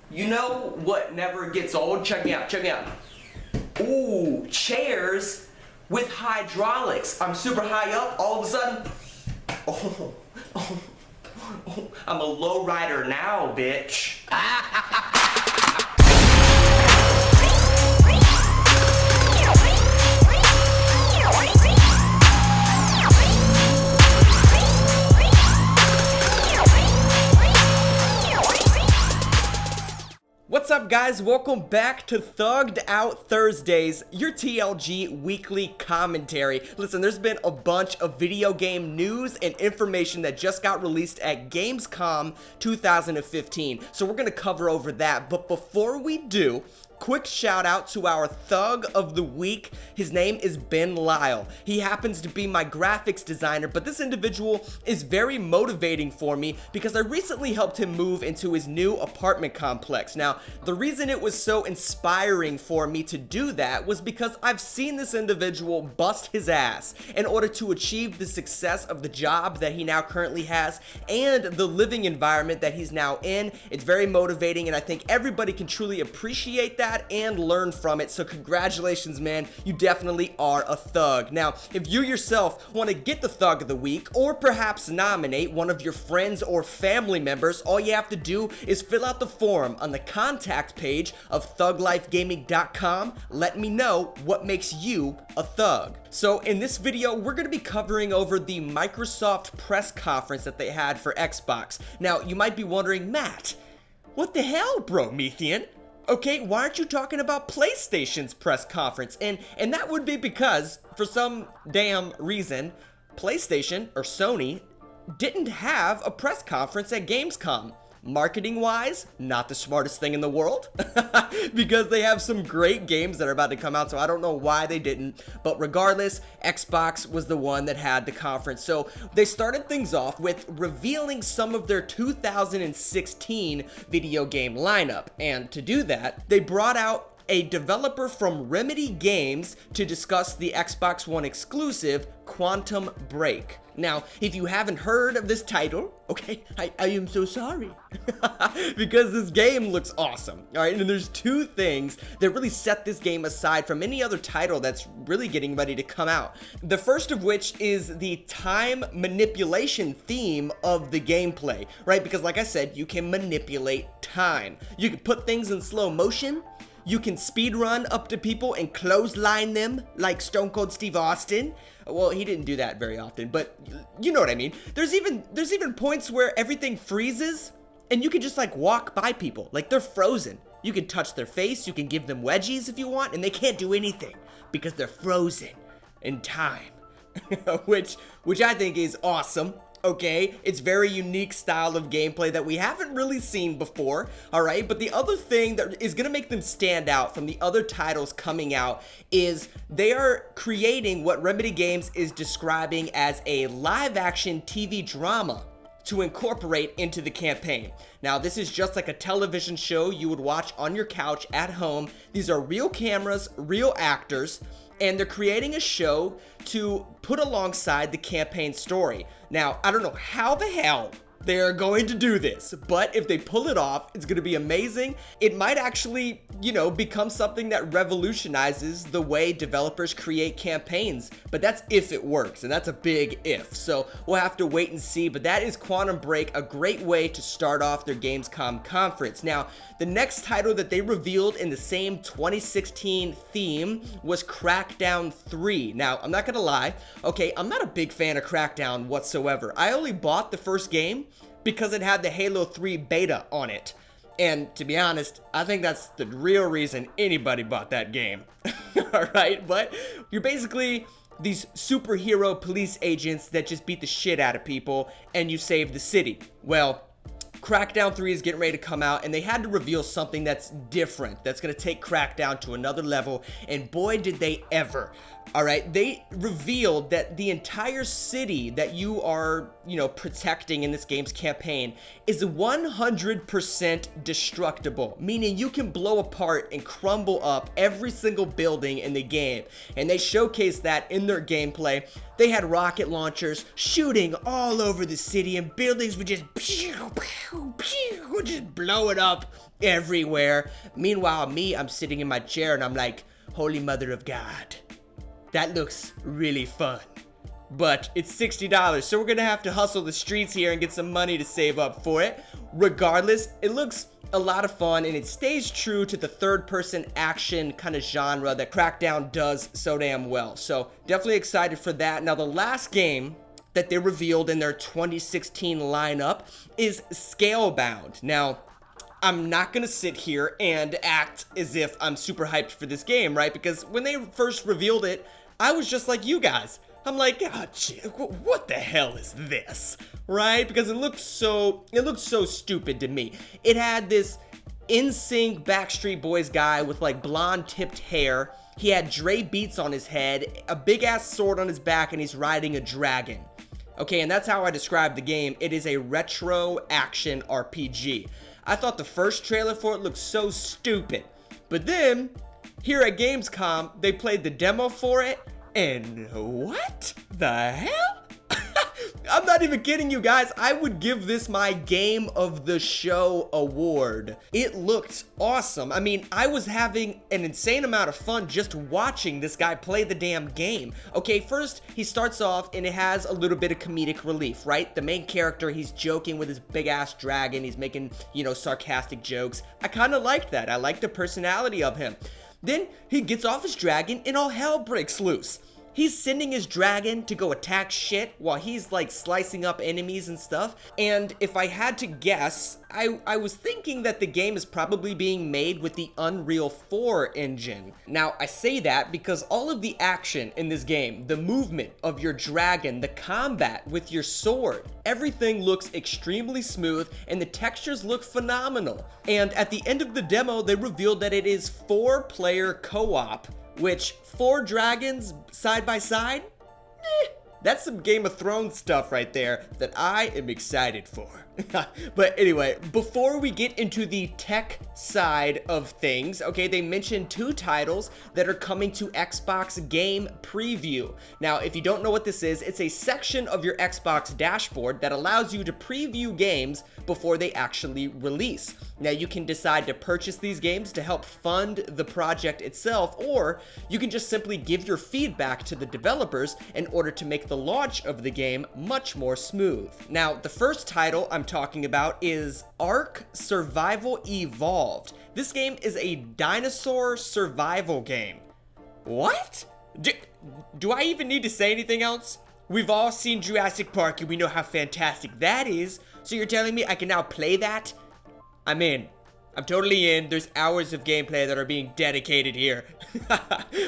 You know what never gets old? Check me out, check me out. Ooh, chairs with hydraulics. I'm super high up, all of a sudden, I'm a low rider now, bitch. What's up, guys? Welcome back to Thugged Out Thursdays, your TLG weekly commentary. Listen, there's been a bunch of video game news and information that just got released at Gamescom 2015, so we're gonna cover over that. But before we do, quick shout out to our Thug of the Week. His name is Ben Lyle. He happens to be my graphics designer, but this individual is very motivating for me because I recently helped him move into his new apartment complex. Now, the reason it was so inspiring for me to do that was because I've seen this individual bust his ass in order to achieve the success of the job that he now currently has and the living environment that he's now in. It's very motivating, and I think everybody can truly appreciate that and learn from it. So congratulations, man, you definitely are a thug. Now, if you yourself want to get the Thug of the Week, or perhaps nominate one of your friends or family members, all you have to do is fill out the form on the contact page of thuglifegaming.com. Let me know what makes you a thug. So in this video, we're going to be covering over the Microsoft press conference that they had for Xbox. Now, you might be wondering, Matt, what the hell, bro, Methian? Okay, why aren't you talking about PlayStation's press conference? And that would be because, for some damn reason, PlayStation, or Sony, didn't have a press conference at Gamescom. Marketing-wise, not the smartest thing in the world, because they have some great games that are about to come out, so I don't know why they didn't. But regardless, Xbox was the one that had the conference. So they started things off with revealing some of their 2016 video game lineup. And to do that, they brought out a developer from Remedy Games to discuss the Xbox One exclusive Quantum Break. Now, if you haven't heard of this title, okay, I am so sorry, because this game looks awesome, all right? And there's two things that really set this game aside from any other title that's really getting ready to come out. The first of which is the time manipulation theme of the gameplay, right? Because like I said, you can manipulate time. You can put things in slow motion. You can speedrun up to people and clothesline them like Stone Cold Steve Austin. Well, he didn't do that very often, but you know what I mean. There's even points where everything freezes and you can just like walk by people like they're frozen. You can touch their face, you can give them wedgies if you want, and they can't do anything because they're frozen in time, which I think is awesome. Okay, it's very unique style of gameplay that we haven't really seen before, all right? But the other thing that is going to make them stand out from the other titles coming out is they are creating what Remedy Games is describing as a live-action TV drama to incorporate into the campaign. Now, this is just like a television show you would watch on your couch at home. These are real cameras, real actors, and they're creating a show to put alongside the campaign story. Now, I don't know how the hell they're going to do this, but if they pull it off, it's going to be amazing. It might actually, you know, become something that revolutionizes the way developers create campaigns, but that's if it works, and that's a big if, so we'll have to wait and see. But that is Quantum Break, a great way to start off their Gamescom conference. Now, the next title that they revealed in the same 2016 theme was Crackdown 3. Now, I'm not gonna lie, okay, I'm not a big fan of Crackdown whatsoever. I only bought the first game because it had the Halo 3 beta on it. And to be honest, I think that's the real reason anybody bought that game. Alright, but you're basically these superhero police agents that just beat the shit out of people and you save the city. Well, Crackdown 3 is getting ready to come out, and they had to reveal something that's different, that's going to take Crackdown to another level, and boy did they ever. Alright, they revealed that the entire city that you are, protecting in this game's campaign is 100% destructible, meaning you can blow apart and crumble up every single building in the game, and they showcase that in their gameplay. They had rocket launchers shooting all over the city, and buildings would just pew, pew, pew, just blow it up everywhere. Meanwhile, I'm sitting in my chair and I'm like, Holy Mother of God, that looks really fun. But it's $60, so we're gonna have to hustle the streets here and get some money to save up for it. Regardless, it looks a lot of fun, and it stays true to the third-person action kind of genre that Crackdown does so damn well. So definitely excited for that. Now, the last game that they revealed in their 2016 lineup is Scalebound. Now, I'm not gonna sit here and act as if I'm super hyped for this game, right? Because when they first revealed it, I was just like you guys. I'm like, what the hell is this, right? Because it looked so stupid to me. It had this NSYNC Backstreet Boys guy with like blonde tipped hair. He had Dre beats on his head, a big ass sword on his back, and he's riding a dragon. Okay, and that's how I describe the game. It is a retro action RPG. I thought the first trailer for it looked so stupid, but then here at Gamescom, they played the demo for it. And what the hell? I'm not even kidding you guys. I would give this my Game of the Show award. It looked awesome. I mean, I was having an insane amount of fun just watching this guy play the damn game. Okay, first, he starts off and it has a little bit of comedic relief, right? The main character, he's joking with his big-ass dragon. He's making, sarcastic jokes. I kind of liked that. I liked the personality of him. Then he gets off his dragon and all hell breaks loose. He's sending his dragon to go attack shit while he's like slicing up enemies and stuff. And if I had to guess, I was thinking that the game is probably being made with the Unreal 4 engine. Now, I say that because all of the action in this game, the movement of your dragon, the combat with your sword, everything looks extremely smooth and the textures look phenomenal. And at the end of the demo, they revealed that it is 4-player co-op, which 4 dragons side by side? That's some Game of Thrones stuff right there that I am excited for. But anyway, before we get into the tech side of things, okay, they mentioned 2 titles that are coming to Xbox Game Preview. Now, if you don't know what this is, it's a section of your Xbox dashboard that allows you to preview games before they actually release. Now, you can decide to purchase these games to help fund the project itself, or you can just simply give your feedback to the developers in order to make the launch of the game much more smooth. Now, the first title I'm talking about is Ark Survival Evolved. This game is a dinosaur survival game. What? Do I even need to say anything else? We've all seen Jurassic Park and we know how fantastic that is. So you're telling me I can now play that? I'm in. I'm totally in. There's hours of gameplay that are being dedicated here.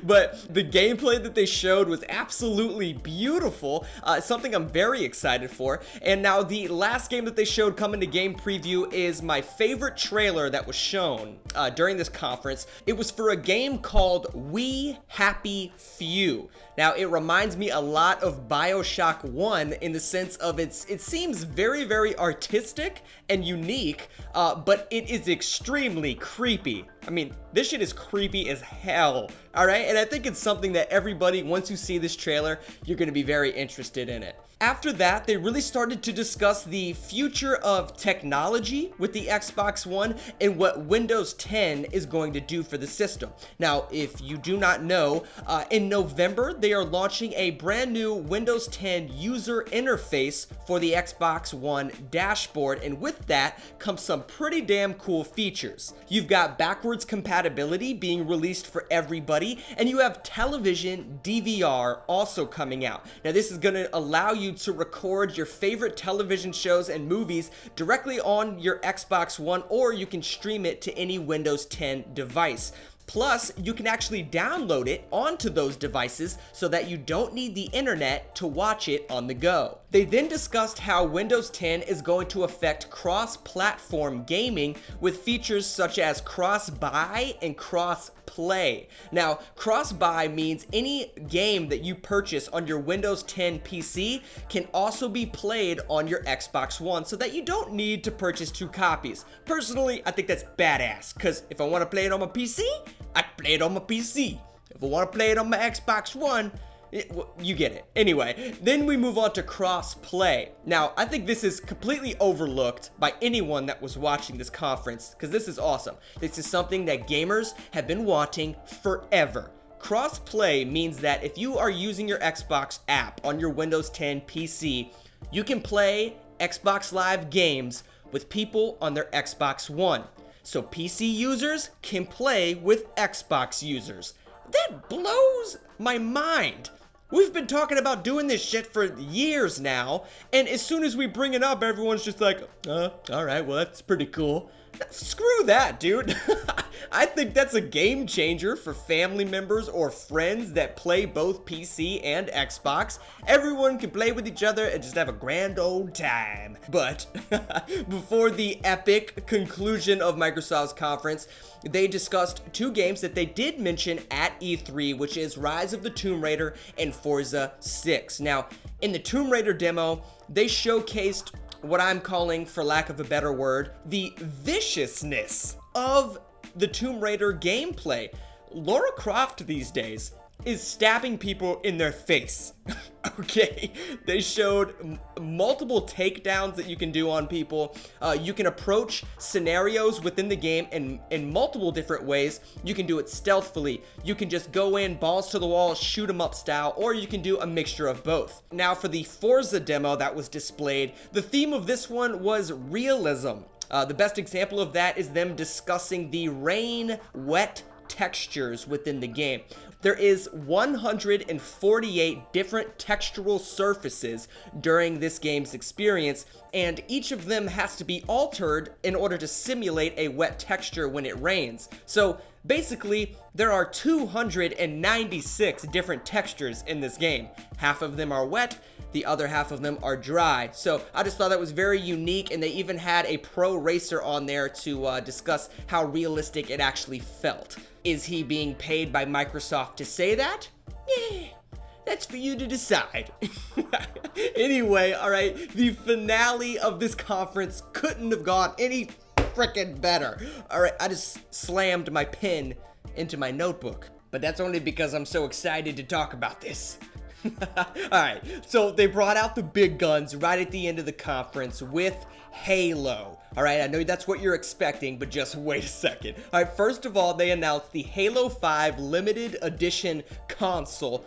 But the gameplay that they showed was absolutely beautiful. Something I'm very excited for. And now the last game that they showed coming to game preview is my favorite trailer that was shown during this conference. It was for a game called We Happy Few. Now, it reminds me a lot of Bioshock 1 in the sense of it seems very, very artistic and unique, but it is extremely creepy. I mean, this shit is creepy as hell, all right? And I think it's something that everybody, once you see this trailer, you're gonna be very interested in it. After that, they really started to discuss the future of technology with the Xbox One and what Windows 10 is going to do for the system. Now, if you do not know, in November, they are launching a brand new Windows 10 user interface for the Xbox One dashboard, and with that comes some pretty damn cool features. You've got backwards compatibility being released for everybody, and you have television DVR also coming out. Now, this is going to allow you to record your favorite television shows and movies directly on your Xbox One, or you can stream it to any Windows 10 device. Plus, you can actually download it onto those devices so that you don't need the internet to watch it on the go. They then discussed how Windows 10 is going to affect cross-platform gaming with features such as cross-buy and cross-play. Now, cross-buy means any game that you purchase on your Windows 10 PC can also be played on your Xbox One so that you don't need to purchase 2 copies. Personally, I think that's badass, because if I want to play it on my PC, I can play it on my PC. If I want to play it on my Xbox One, You get it. Anyway, then we move on to cross-play. Now, I think this is completely overlooked by anyone that was watching this conference, because this is awesome. This is something that gamers have been wanting forever. Cross-play means that if you are using your Xbox app on your Windows 10 PC, you can play Xbox Live games with people on their Xbox One. So PC users can play with Xbox users. That blows my mind. We've been talking about doing this shit for years now, and as soon as we bring it up, everyone's just like, alright, well that's pretty cool. Screw that, dude. I think that's a game changer for family members or friends that play both PC and Xbox. Everyone can play with each other and just have a grand old time. But before the epic conclusion of Microsoft's conference, they discussed two games that they did mention at E3, which is Rise of the Tomb Raider and Forza 6. Now, in the Tomb Raider demo, they showcased what I'm calling, for lack of a better word, the viciousness of the Tomb Raider gameplay. Lara Croft these days is stabbing people in their face. Okay, they showed multiple takedowns that you can do on people. You can approach scenarios within the game in multiple different ways. You can do it stealthily. You can just go in, balls to the wall, shoot 'em up style, or you can do a mixture of both. Now for the Forza demo that was displayed, the theme of this one was realism. The best example of that is them discussing the rain wet textures within the game. There is 148 different textural surfaces during this game's experience, and each of them has to be altered in order to simulate a wet texture when it rains. So basically, there are 296 different textures in this game. Half of them are wet, the other half of them are dry. So I just thought that was very unique, and they even had a pro racer on there to discuss how realistic it actually felt. Is he being paid by Microsoft to say that? Yeah, that's for you to decide. Anyway, alright, the finale of this conference couldn't have gone any frickin' better. Alright, I just slammed my pen into my notebook, but that's only because I'm so excited to talk about this. Alright, so they brought out the big guns right at the end of the conference with Halo. Alright, I know that's what you're expecting, but just wait a second. Alright, first of all, they announced the Halo 5 limited edition console.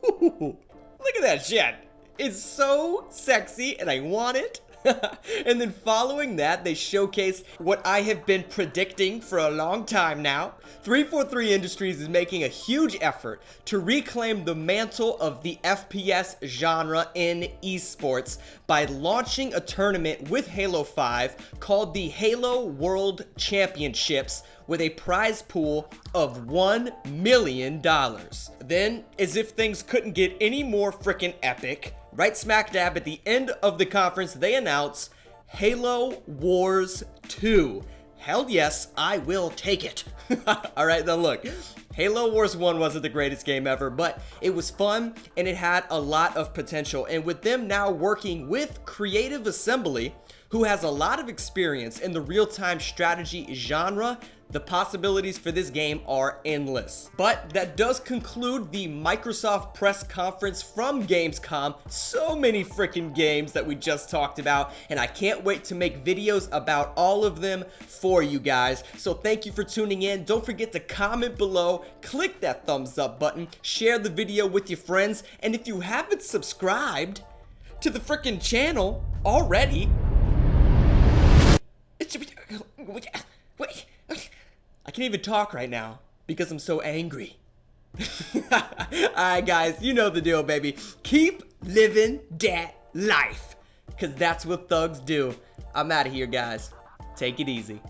Ooh, look at that shit. It's so sexy and I want it. And then following that, they showcased what I have been predicting for a long time now. 343 Industries is making a huge effort to reclaim the mantle of the FPS genre in esports by launching a tournament with Halo 5 called the Halo World Championships with a prize pool of $1 million. Then, as if things couldn't get any more freaking epic, right smack dab at the end of the conference, they announced Halo Wars 2. Hell yes, I will take it. Alright, then look, Halo Wars 1 wasn't the greatest game ever, but it was fun and it had a lot of potential. And with them now working with Creative Assembly, who has a lot of experience in the real-time strategy genre, the possibilities for this game are endless. But that does conclude the Microsoft press conference from Gamescom. So many freaking games that we just talked about, and I can't wait to make videos about all of them for you guys. So thank you for tuning in. Don't forget to comment below, click that thumbs up button, share the video with your friends, and if you haven't subscribed to the freaking channel already, I can't even talk right now because I'm so angry. Alright guys, you know the deal, baby. Keep living that life, because that's what thugs do. I'm out of here, guys. Take it easy.